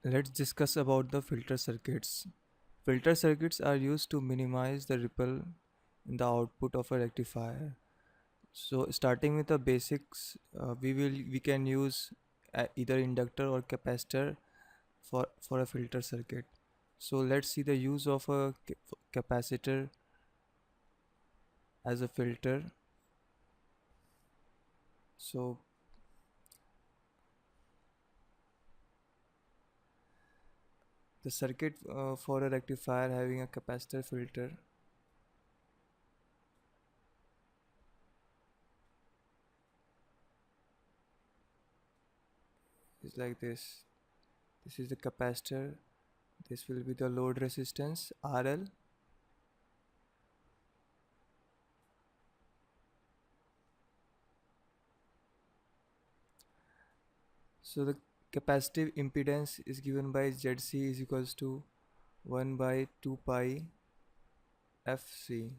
Let's discuss about the filter circuits. Filter circuits are used to minimize the ripple in the output of a rectifier. So starting with the basics, we can use either inductor or capacitor for a filter circuit. So let's see the use of a capacitor as a filter. So the circuit for a rectifier having a capacitor filter is like this. This is the capacitor. This will be the load resistance RL. So the capacitive impedance is given by ZC is equals to 1 by 2 pi FC.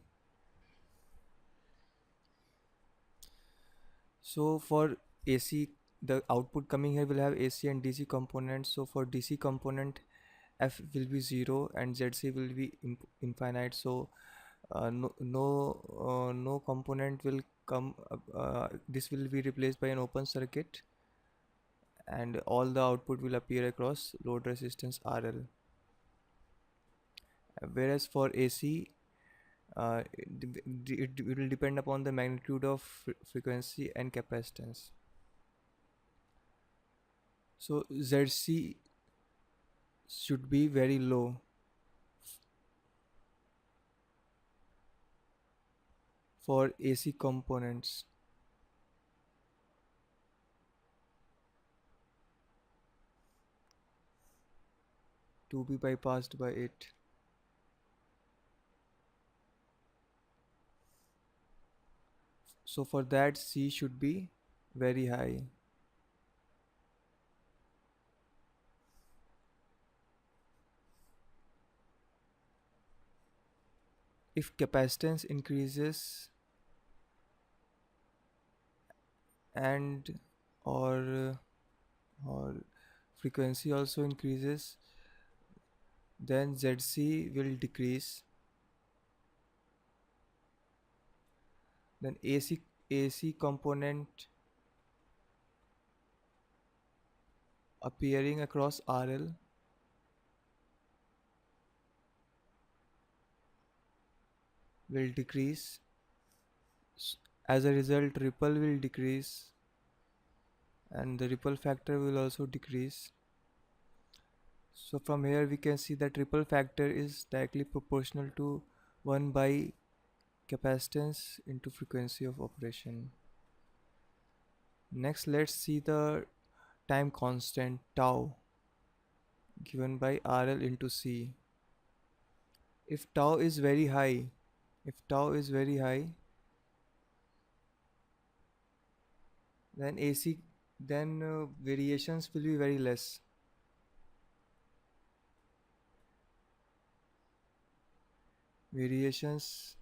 So for AC, the output coming here will have AC and DC components. So for DC component, F will be 0 and ZC will be infinite. So no component will come. This will be replaced by an open circuit, and all the output will appear across load resistance RL. Whereas for AC, it will depend upon the magnitude of frequency and capacitance. So ZC should be very low for AC components. To be bypassed by it. So for that, C should be very high. If capacitance increases and or or frequency also increases, then ZC will decrease. Then AC component appearing across RL will decrease. As a result, ripple will decrease and the ripple factor will also decrease. So from here we can see that ripple factor is directly proportional to 1 by capacitance into frequency of operation. Next, let's see the time constant tau given by RL into C. If tau is very high, if tau is very high, then AC, then variations will be very less. Variations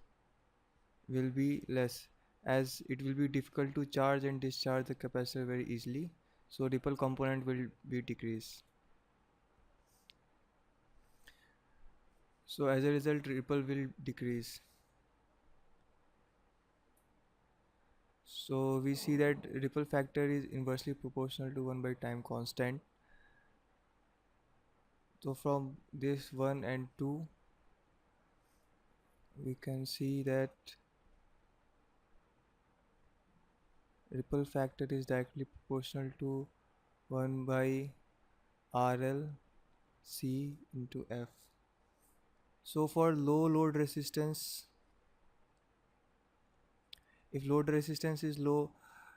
will be less as it will be difficult to charge and discharge the capacitor very easily. So ripple component will be decreased. So as a result, ripple will decrease. So we see that ripple factor is inversely proportional to 1 by time constant. So from this 1 and 2, we can see that ripple factor is directly proportional to 1 by RL C into F. So for low load resistance, if load resistance is low,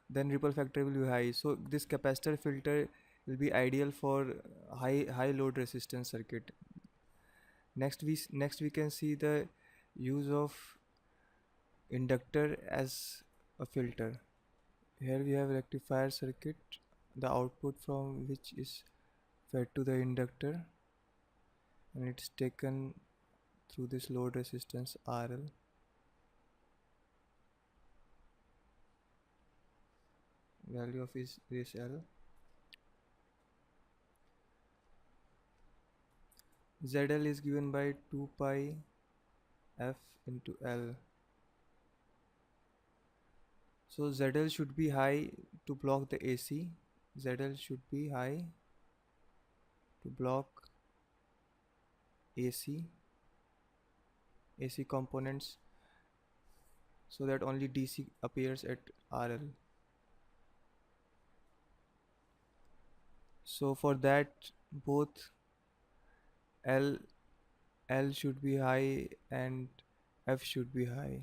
then ripple factor will be high. So this capacitor filter will be ideal for high load resistance circuit. Next we can see the use of inductor as a filter. Here we have rectifier circuit, the output from which is fed to the inductor, and it's taken through this load resistance RL. Value of is this L. ZL is given by 2 pi f into L. So ZL should be high to block the AC. ZL should be high to block AC, AC components, so that only DC appears at RL. So for that, both L L should be high and F should be high.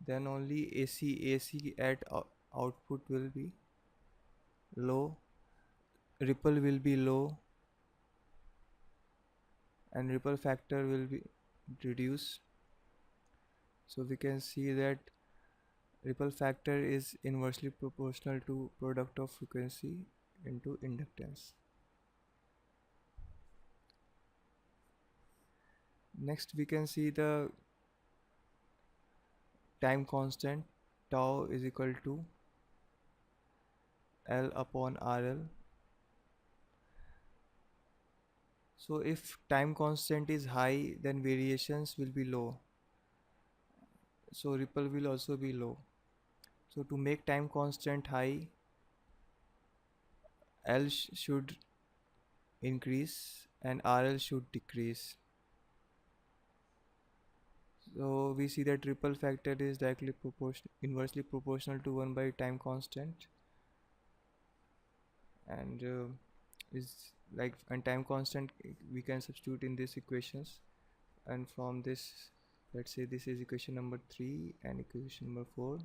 Then only AC at output will be low, ripple will be low, and ripple factor will be reduced. So we can see that ripple factor is inversely proportional to product of frequency into inductance. Next we can see the time constant. Tau is equal to L upon RL. So if time constant is high, then variations will be low, so ripple will also be low. So to make time constant high, L should increase and RL should decrease. So we see that ripple factor is directly inversely proportional to 1 by time constant, and is like, and time constant we can substitute in these equations, and from this, let's say this is equation number 3 and equation number 4.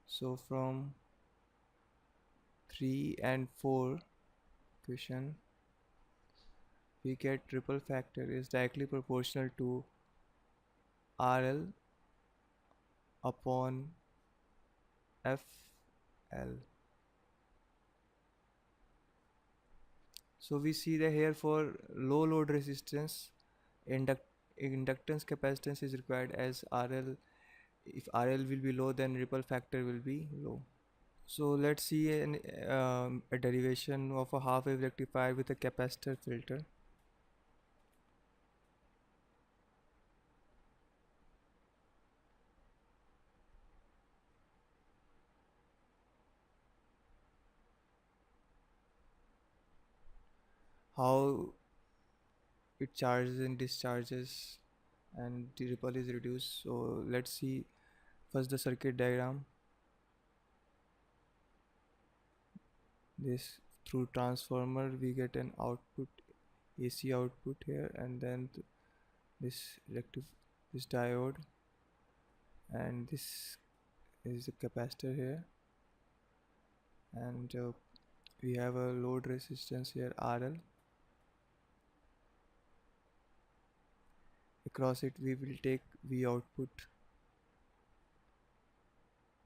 So from 3 and 4 equation, we get ripple factor is directly proportional to RL upon FL. So we see that here for low load resistance, inductance capacitance is required as RL. If RL will be low, then ripple factor will be low. So let's see a derivation of a half wave rectifier with a capacitor filter. How it charges and discharges and the ripple is reduced. So let's see first the circuit diagram. This, through transformer we get an output, AC output here, and then this this diode, and this is the capacitor here, and we have a load resistance here RL. Across it we will take V output.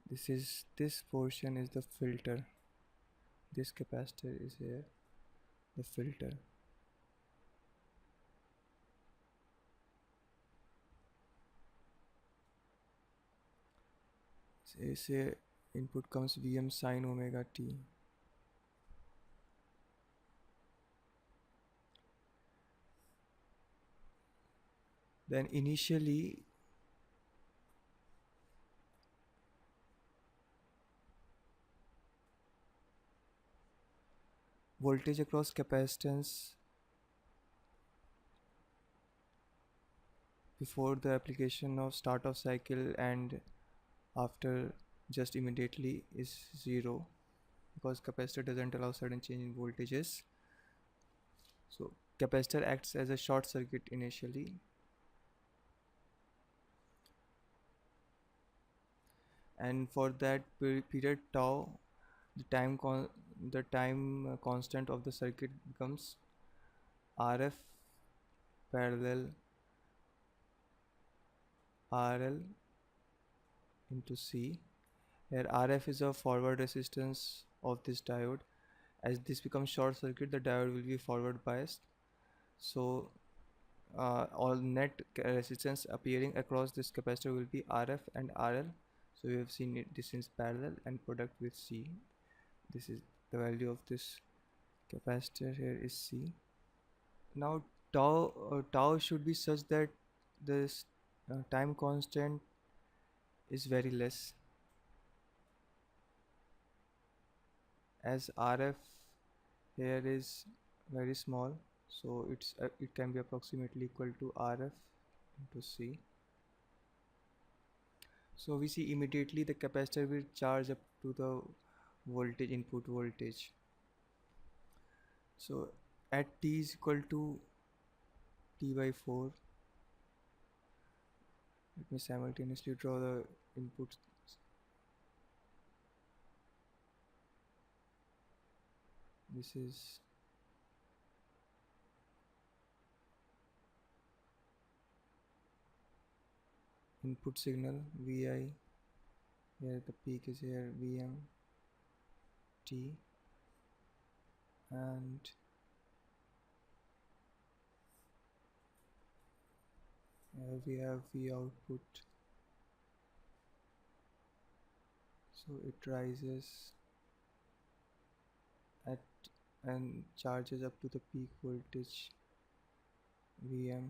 This portion is the filter. This capacitor is here, the filter. Say input comes Vm sine omega t. Then initially voltage across capacitance before the application of start of cycle and after just immediately is 0, because capacitor doesn't allow sudden change in voltages. So capacitor acts as a short circuit initially, and for that period tau, the time constant of the circuit becomes RF parallel RL into C. Here RF is a forward resistance of this diode. As this becomes short circuit, the diode will be forward biased, so all net resistance appearing across this capacitor will be RF and RL. So we have seen it, this is parallel and product with C. This is the value of this capacitor here is C. Now tau should be such that this time constant is very less, as RF here is very small, so it can be approximately equal to RF into C. So we see immediately the capacitor will charge up to the voltage, input voltage. So at t is equal to t by 4, let me simultaneously draw the input. This is input signal Vi, here the peak is here Vm t, and here we have V output. So it rises at and charges up to the peak voltage Vm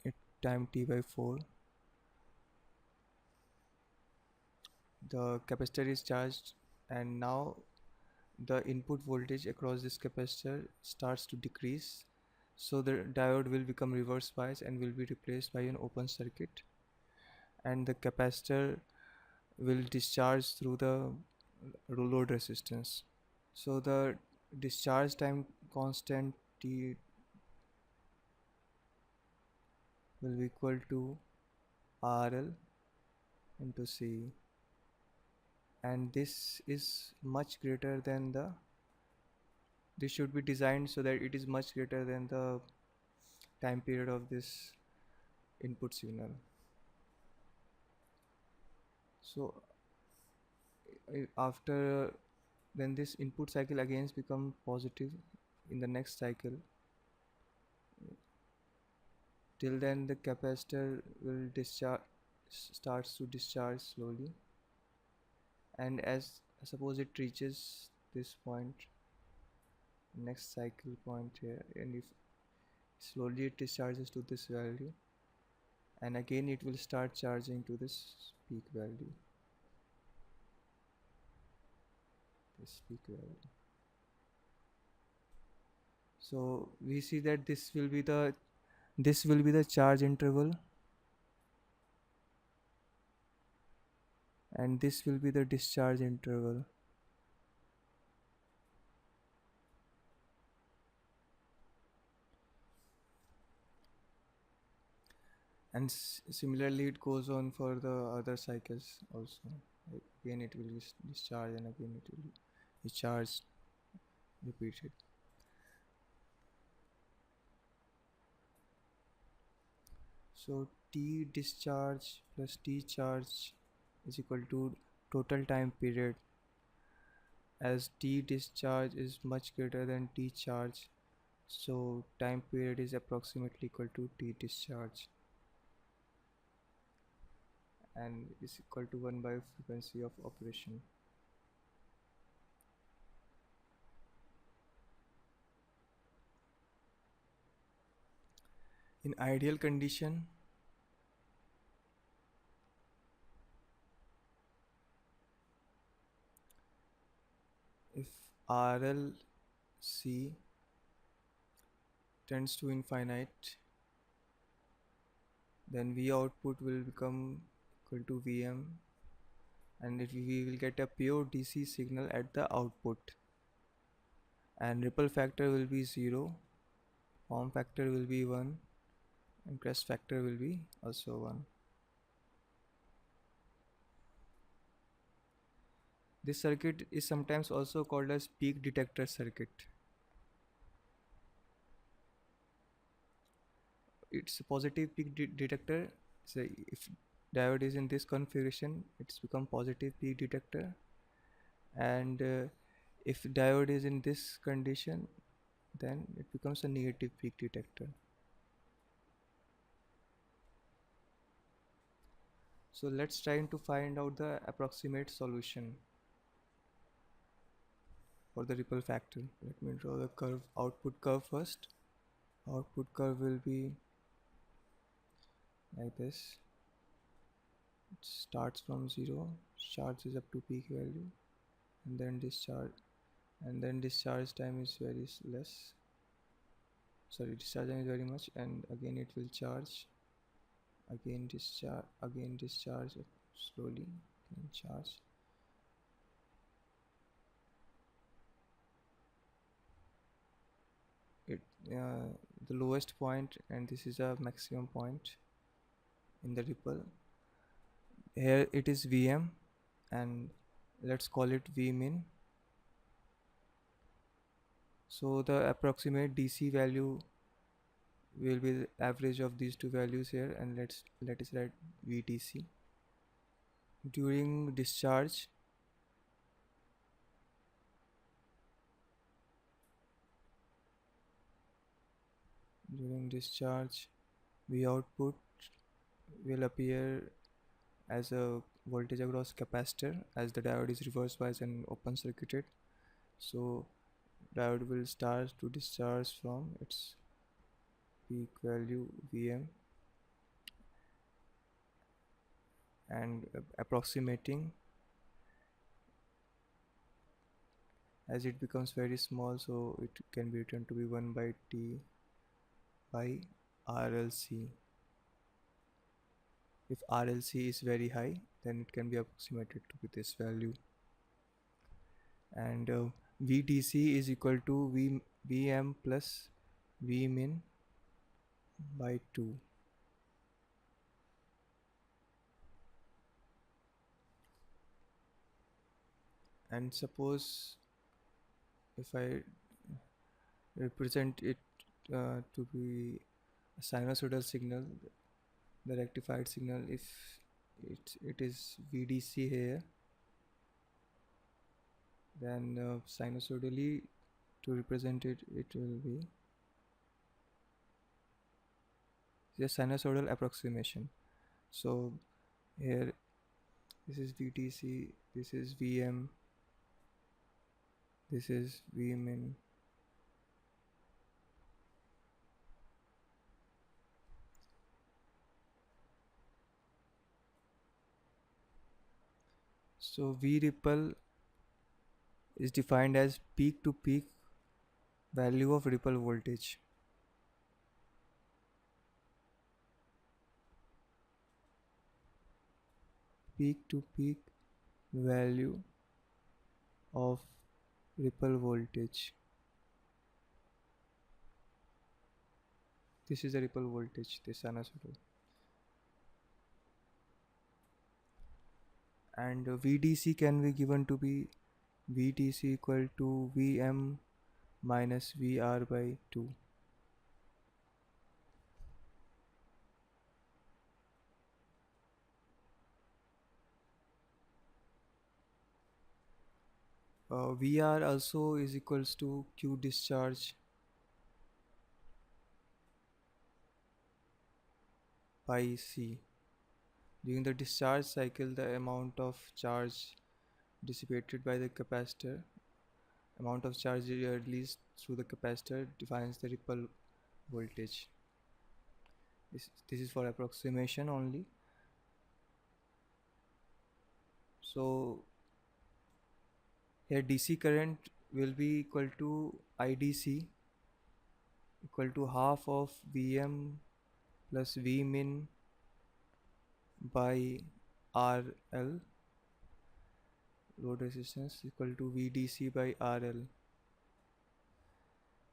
at time t by 4. The capacitor is charged, and now the input voltage across this capacitor starts to decrease, so the diode will become reverse bias and will be replaced by an open circuit, and the capacitor will discharge through the load resistance. So the discharge time constant T will be equal to RL into C, and this should be designed so that it is much greater than the time period of this input signal. So after then this input cycle again become positive in the next cycle. Till then the capacitor will discharge, starts to discharge slowly, and as suppose it reaches this point, next cycle point here, and if slowly it discharges to this value, and again it will start charging to this peak value, this peak value. So we see that this will be the charge interval, and this will be the discharge interval. And similarly it goes on for the other cycles also. Again it will discharge, and again it will discharge, repeated. So T discharge plus T charge is equal to total time period, as T discharge is much greater than T charge, so time period is approximately equal to T discharge, and is equal to 1 by frequency of operation. In ideal condition, if RLC tends to infinite, then V output will become equal to Vm, and we will get a pure DC signal at the output, and ripple factor will be 0, form factor will be 1, and crest factor will be also 1. This circuit is sometimes also called as peak detector circuit. It's a positive peak detector. So if diode is in this configuration, it's become positive peak detector, and if diode is in this condition, then it becomes a negative peak detector. So let's try to find out the approximate solution. for the ripple factor. Let me draw the curve, output curve first. Output curve will be like this. It starts from 0, charges up to peak value, and then discharge time is very less. Sorry, discharge time is very much, and again it will charge, again discharge slowly, then charge. It the lowest point, and this is a maximum point in the ripple. Here it is Vm, and let's call it Vmin. So the approximate DC value will be the average of these two values here, and let us write VDC. During discharge, V output will appear as a voltage across capacitor, as the diode is reverse biased and open circuited. So diode will start to discharge from its peak value Vm, and approximating as it becomes very small, so it can be written to be 1 by T by RLC. If RLC is very high, then it can be approximated to be this value. And VDC is equal to Vm plus Vmin by 2. And suppose if I represent it to be a sinusoidal signal, the rectified signal, if it is VDC here, then sinusoidally to represent it, it will be the sinusoidal approximation. So here this is VDC, this is Vm, this is Vmin. So V ripple is defined as peak to peak value of ripple voltage. Peak to peak value of ripple voltage. This is the ripple voltage, this sinusoidal. And VDC can be given to be VDC equal to Vm minus Vr by 2. Vr also is equals to Q discharge by C. During the discharge cycle, the amount of charge dissipated by the capacitor, amount of charge released through the capacitor defines the ripple voltage. This is for approximation only. So here DC current will be equal to IDC equal to half of Vm plus Vmin by RL. Load resistance equal to VDC by RL,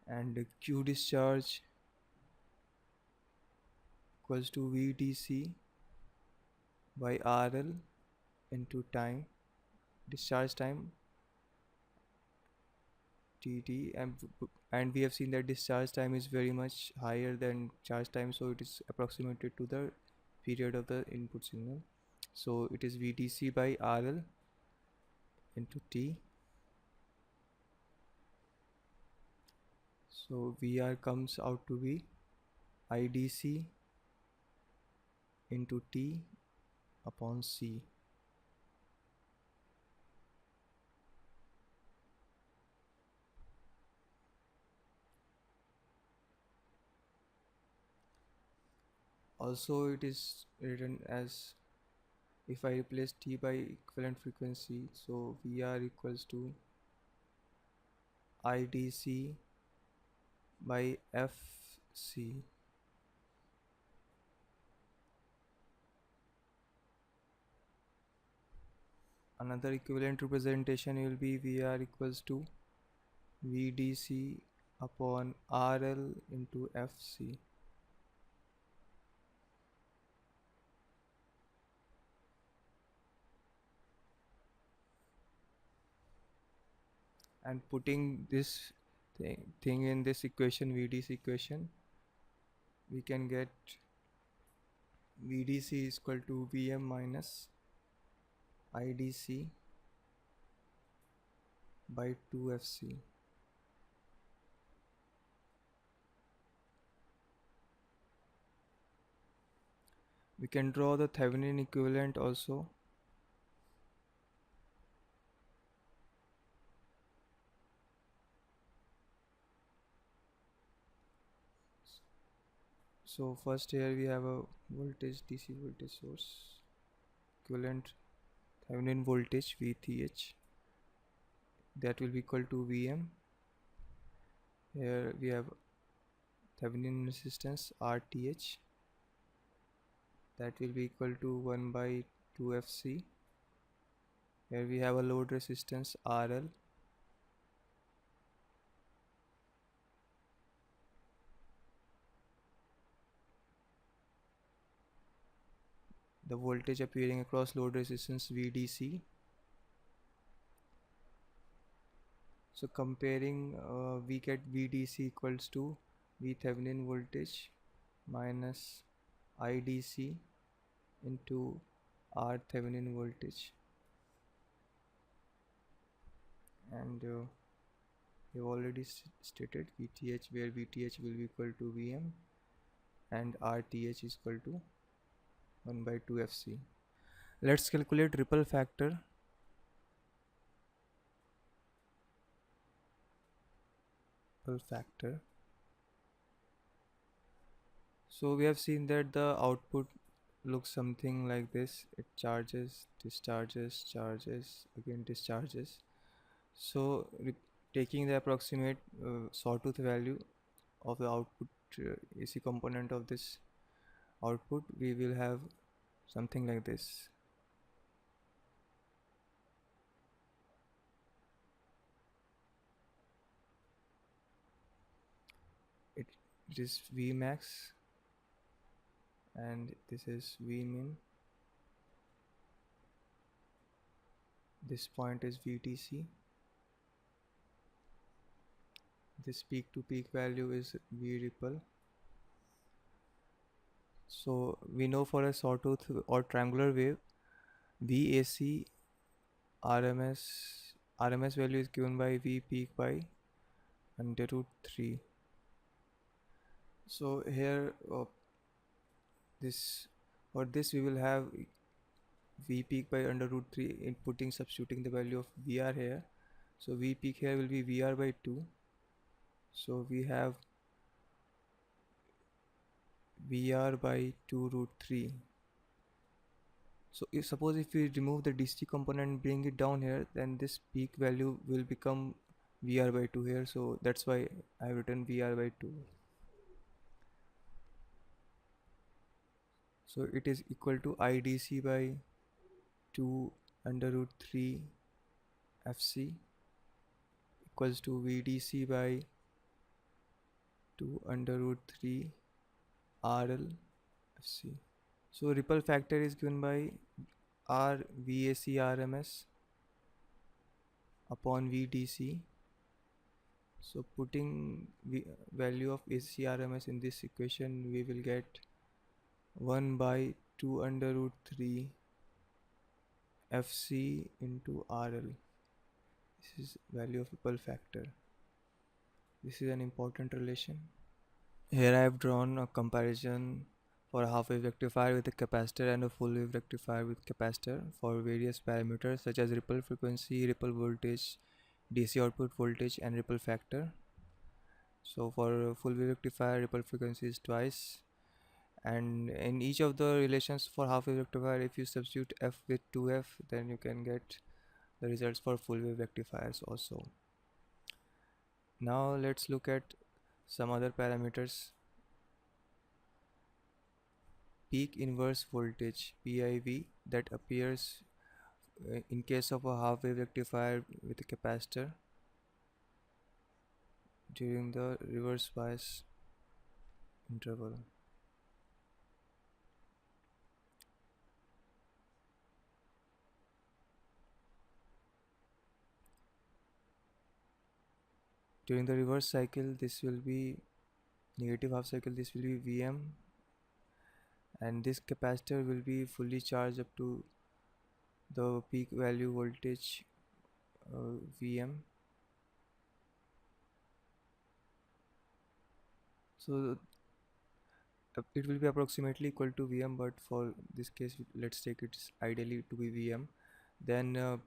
and Q discharge equals to VDC by RL into time, discharge time TT, and we have seen that discharge time is very much higher than charge time, so it is approximated to the period of the input signal. So it is VDC by RL into T. So VR comes out to be IDC into T upon C. Also, it is written as, if I replace T by equivalent frequency, so VR equals to IDC by FC. Another equivalent representation will be VR equals to VDC upon RL into FC. And putting this thing in this equation, VDC equation, we can get VDC is equal to VM minus IDC by 2FC. We can draw the Thevenin equivalent also. So first here we have a voltage, DC voltage source, equivalent Thevenin voltage VTH, that will be equal to VM. Here we have Thevenin resistance RTH, that will be equal to 1 by 2FC. Here we have a load resistance RL. The voltage appearing across load resistance VDC. So comparing, we get VDC equals to V Thevenin voltage minus IDC into R Thevenin voltage. And we have already stated VTH, where VTH will be equal to VM and RTH is equal to 1 by 2 FC. Let's calculate ripple factor. Ripple factor. So we have seen that the output looks something like this. It charges, discharges, charges, again discharges. So taking the approximate sawtooth value of the output AC component of this output, we will have something like this. It is V max and this is V min. This point is VTC. This peak to peak value is V ripple. So we know for a sawtooth or triangular wave, VAC RMS value is given by V peak by under root 3. So here this we will have V peak by under root 3 substituting the value of VR here. So V peak here will be VR by 2. So we have VR by 2 root 3. So suppose if we remove the DC component and bring it down here, then this peak value will become VR by 2 here. So that's why I have written VR by 2. So it is equal to IDC by 2 under root 3 FC equals to VDC by 2 under root 3 RL FC. So ripple factor is given by R VAC RMS upon VDC. So putting value of AC RMS in this equation, we will get 1 by 2 under root 3 FC into RL. This is value of ripple factor. This is an important relation. Here I have drawn a comparison for a half wave rectifier with a capacitor and a full wave rectifier with capacitor for various parameters such as ripple frequency, ripple voltage, DC output voltage and ripple factor. So for a full wave rectifier, ripple frequency is twice And in each of the relations for half wave rectifier, if you substitute f with 2f, then you can get the results for full wave rectifiers also. Now let's look at some other parameters. Peak inverse voltage PIV that appears in case of a half wave rectifier with a capacitor during the reverse bias interval. During the reverse cycle, this will be negative half cycle, this will be Vm, and this capacitor will be fully charged up to the peak value voltage Vm. So it will be approximately equal to Vm, but for this case, let's take it ideally to be Vm. Then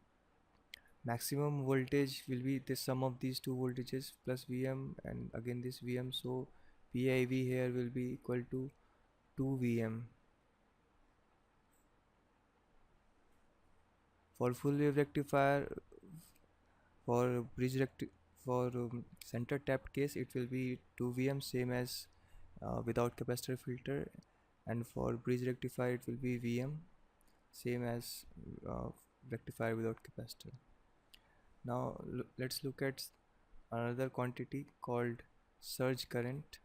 maximum voltage will be the sum of these two voltages plus Vm and again this Vm. So PIV here will be equal to 2 Vm. For full wave rectifier, for for center tapped case, it will be 2 Vm, same as without capacitor filter, and for bridge rectifier it will be Vm, same as uh, rectifier without capacitor. Now let's look at another quantity called surge current.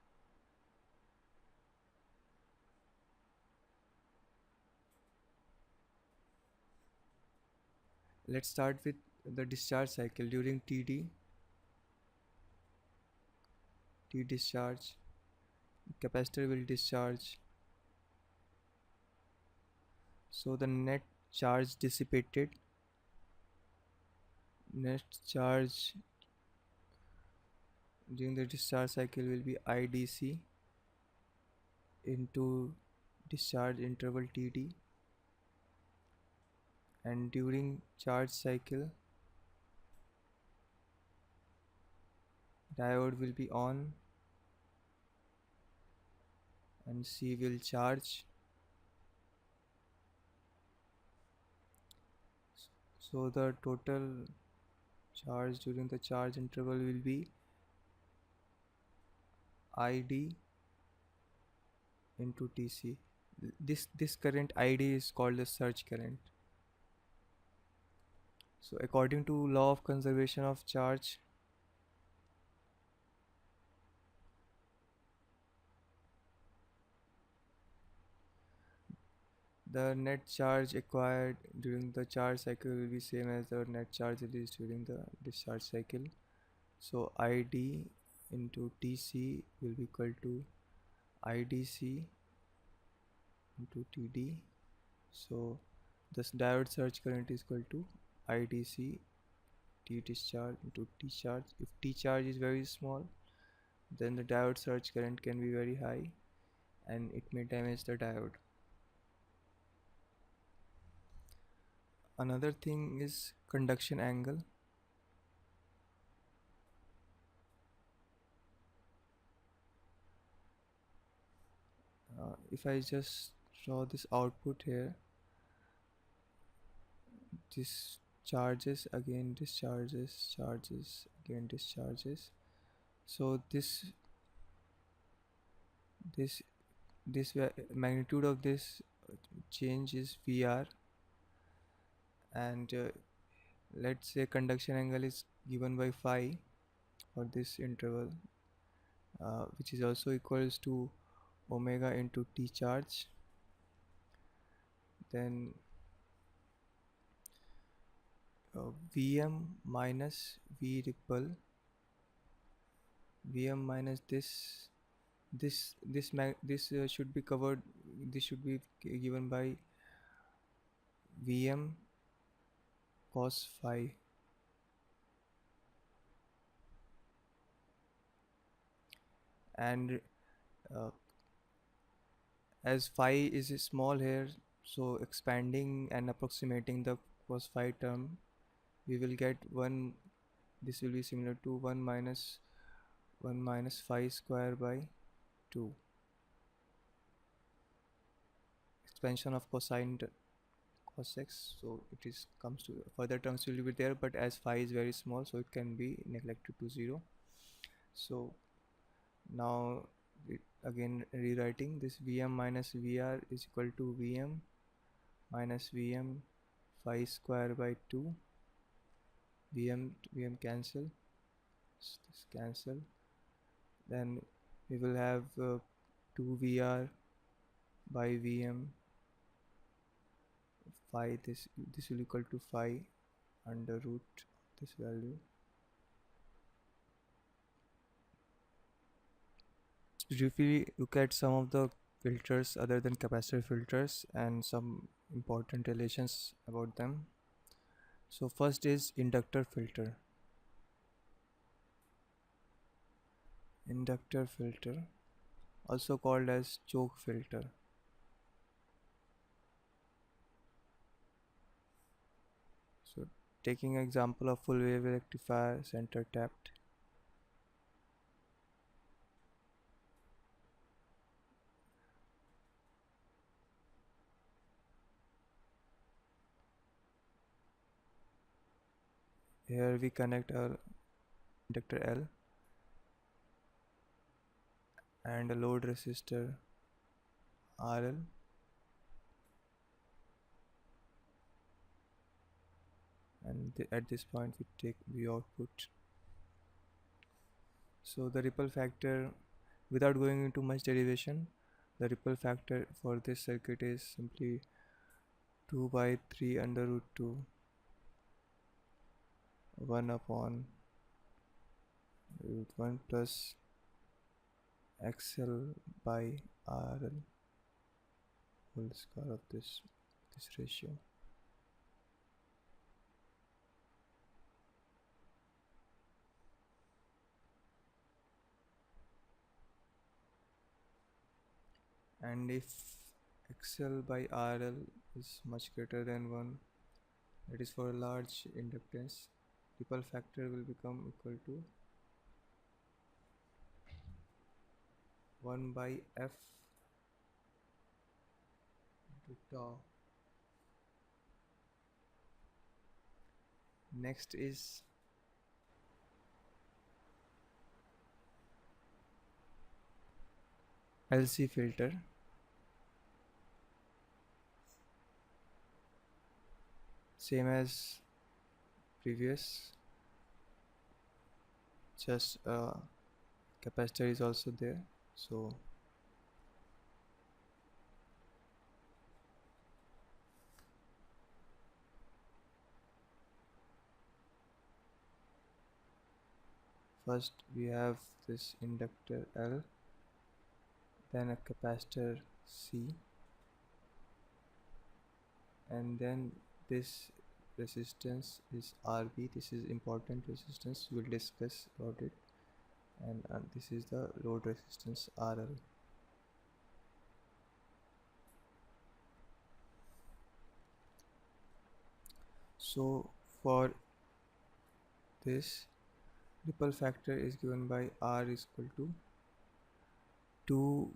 Let's start with the discharge cycle. During T discharge, capacitor will discharge, so the net charge during the discharge cycle will be IDC into discharge interval TD, and during charge cycle diode will be on and C will charge. So the total charge during the charge interval will be ID into TC. This current ID is called the surge current. So according to law of conservation of charge, the net charge acquired during the charge cycle will be same as the net charge released during the discharge cycle. So ID into TC will be equal to IDC into TD. So this diode surge current is equal to IDC T discharge into T charge. If T charge is very small, then the diode surge current can be very high and it may damage the diode. Another thing is conduction angle. If I just draw this output here, this charges again discharges, charges again discharges. So this magnitude of this change is VR, and let's say conduction angle is given by phi for this interval, which is also equals to omega into T charge. Then Vm minus V ripple, Vm minus this should be covered, this should be given by Vm cos phi, and uh, as phi is small here, so expanding and approximating the cos phi term, we will get 1, this will be similar to 1 minus phi square by 2. expansion of cosine cos x, so it is comes to further terms will be there, but as phi is very small, so it can be neglected to 0. So now again rewriting this, Vm minus Vr is equal to Vm minus Vm phi square by 2. Vm cancel, this cancel, then we will have 2 Vr by Vm phi, this will equal to phi under root this value. Briefly look at some of the filters other than capacitor filters and some important relations about them. So first is inductor filter. Inductor filter, also called as choke filter. So taking example of full wave rectifier, center tapped. Here we connect our inductor L and a load resistor RL, and at this point we take V output. So the ripple factor, without going into much derivation, the ripple factor for this circuit is simply 2 by 3 under root 2 1 upon root 1 plus XL by RL whole square of this ratio. And if XL by RL is much greater than 1, that is for a large inductance, ripple factor will become equal to 1 by F into tau. Next is LC filter. Same as previous, just capacitor is also there. So first we have this inductor L, then a capacitor C, and then this resistance is RB. This is important resistance, we'll discuss about it, and this is the load resistance RL. So for this, ripple factor is given by R is equal to 2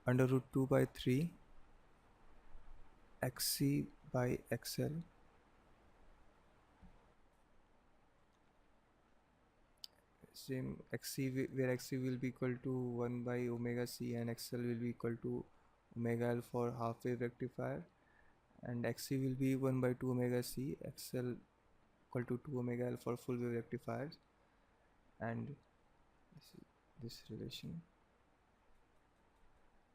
under root 2 by 3 XC by XL. Same XC, where XC will be equal to 1 by omega C and XL will be equal to omega L for half wave rectifier, and XC will be 1 by 2 omega C, XL equal to 2 omega L for full wave rectifiers, and this relation.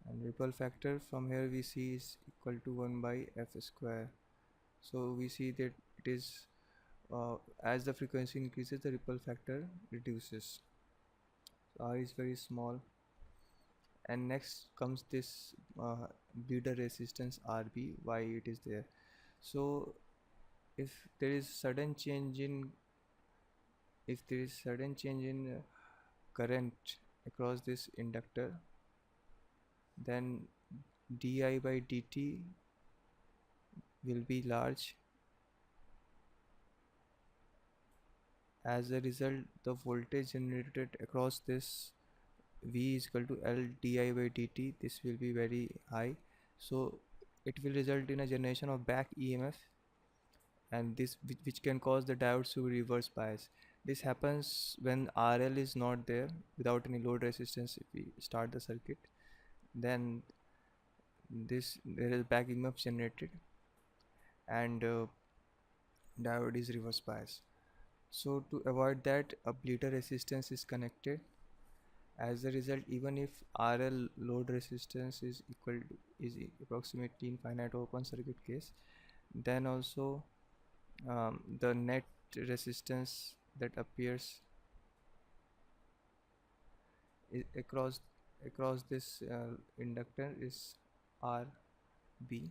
And ripple factor from here we see is equal to 1 by F square. So we see that it is as the frequency increases, the ripple factor reduces. R is very small. And next comes this bleeder resistance RB, why it is there. So if there is sudden change in current across this inductor, then di by dt will be large. As a result, the voltage generated across this V is equal to L di by dt, this will be very high. So it will result in a generation of back EMF, and this which can cause the diodes to reverse bias. This happens when RL is not there, without any load resistance. If we start the circuit, then this there is back EMF generated, and diode is reverse bias. So to avoid that, a bleeder resistance is connected. As a result, even if RL load resistance is approximately infinite open circuit case, then also the net resistance that appears across this inductor is RB,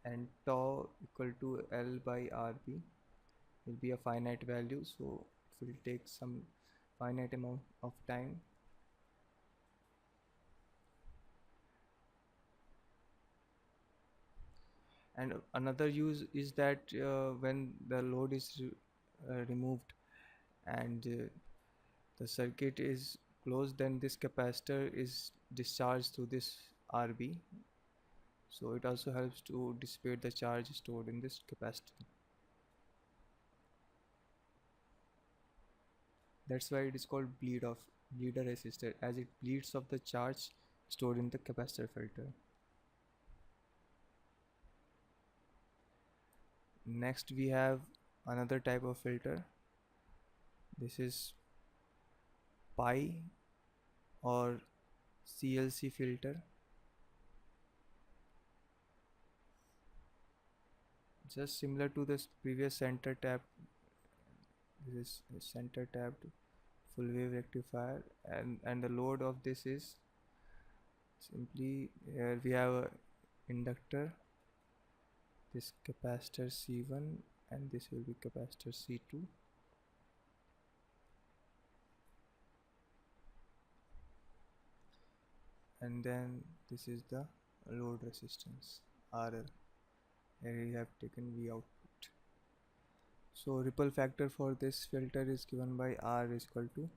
and tau equal to L by RB will be a finite value, so it will take some finite amount of time. And another use is that when the load is removed, and the circuit is closed, then this capacitor is discharged through this RB, so it also helps to dissipate the charge stored in this capacitor. That's why it is called bleeder resistor, as it bleeds off the charge stored in the capacitor filter. Next we have another type of filter. This is pi or CLC filter. Just similar to this previous center tap, this is a center tapped full wave rectifier, and the load of this is simply, here we have a inductor, this capacitor C1, and this will be capacitor C2, and then this is the load resistance RL. Here we have taken V output. So ripple factor for this filter is given by R is equal to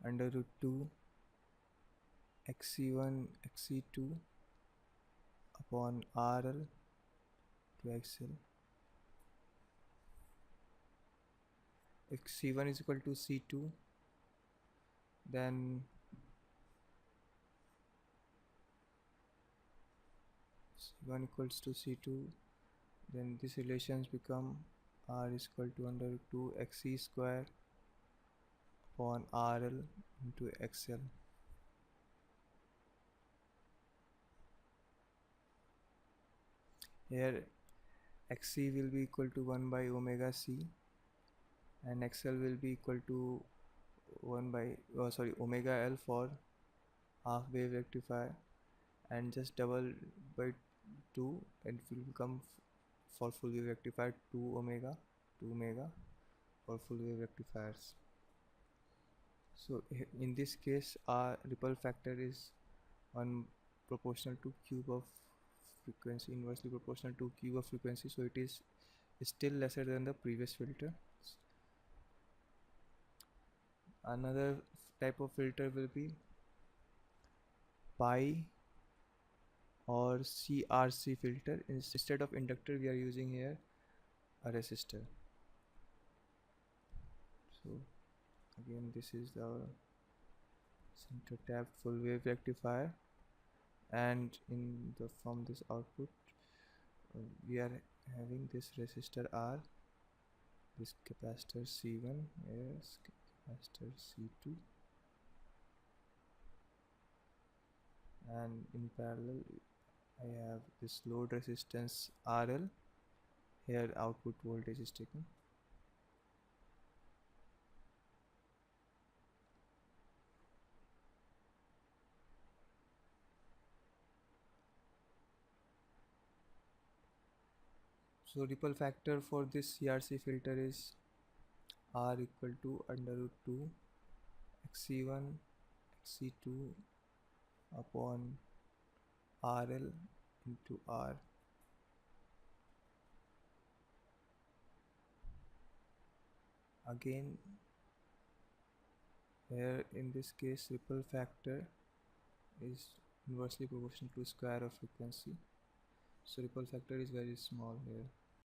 under root 2 XC1 XC2 upon RL to XL. If C1 is equal to C2, then C1 equals to C2, then these relations become R is equal to under root 2 XC square upon RL into XL. Here XC will be equal to 1 by omega C, and XL will be equal to 1 by omega L for half wave rectifier, and just double by 2, and it will become for full wave rectifier 2 omega for full wave rectifiers. So in this case, our ripple factor is 1 proportional to cube of frequency, inversely proportional to cube of frequency, so it is still lesser than the previous filter. Another type of filter will be pi or CRC filter. Instead of inductor, we are using here a resistor. So again, this is the center tap full wave rectifier, and from this output we are having this resistor R, this capacitor C1, yes, capacitor C2, and in parallel I have this load resistance RL. Here output voltage is taken. So ripple factor for this CRC filter is R equal to under root 2 XC1 XC2 upon RL into R. Again, here in this case ripple factor is inversely proportional to square of frequency. So ripple factor is very small here.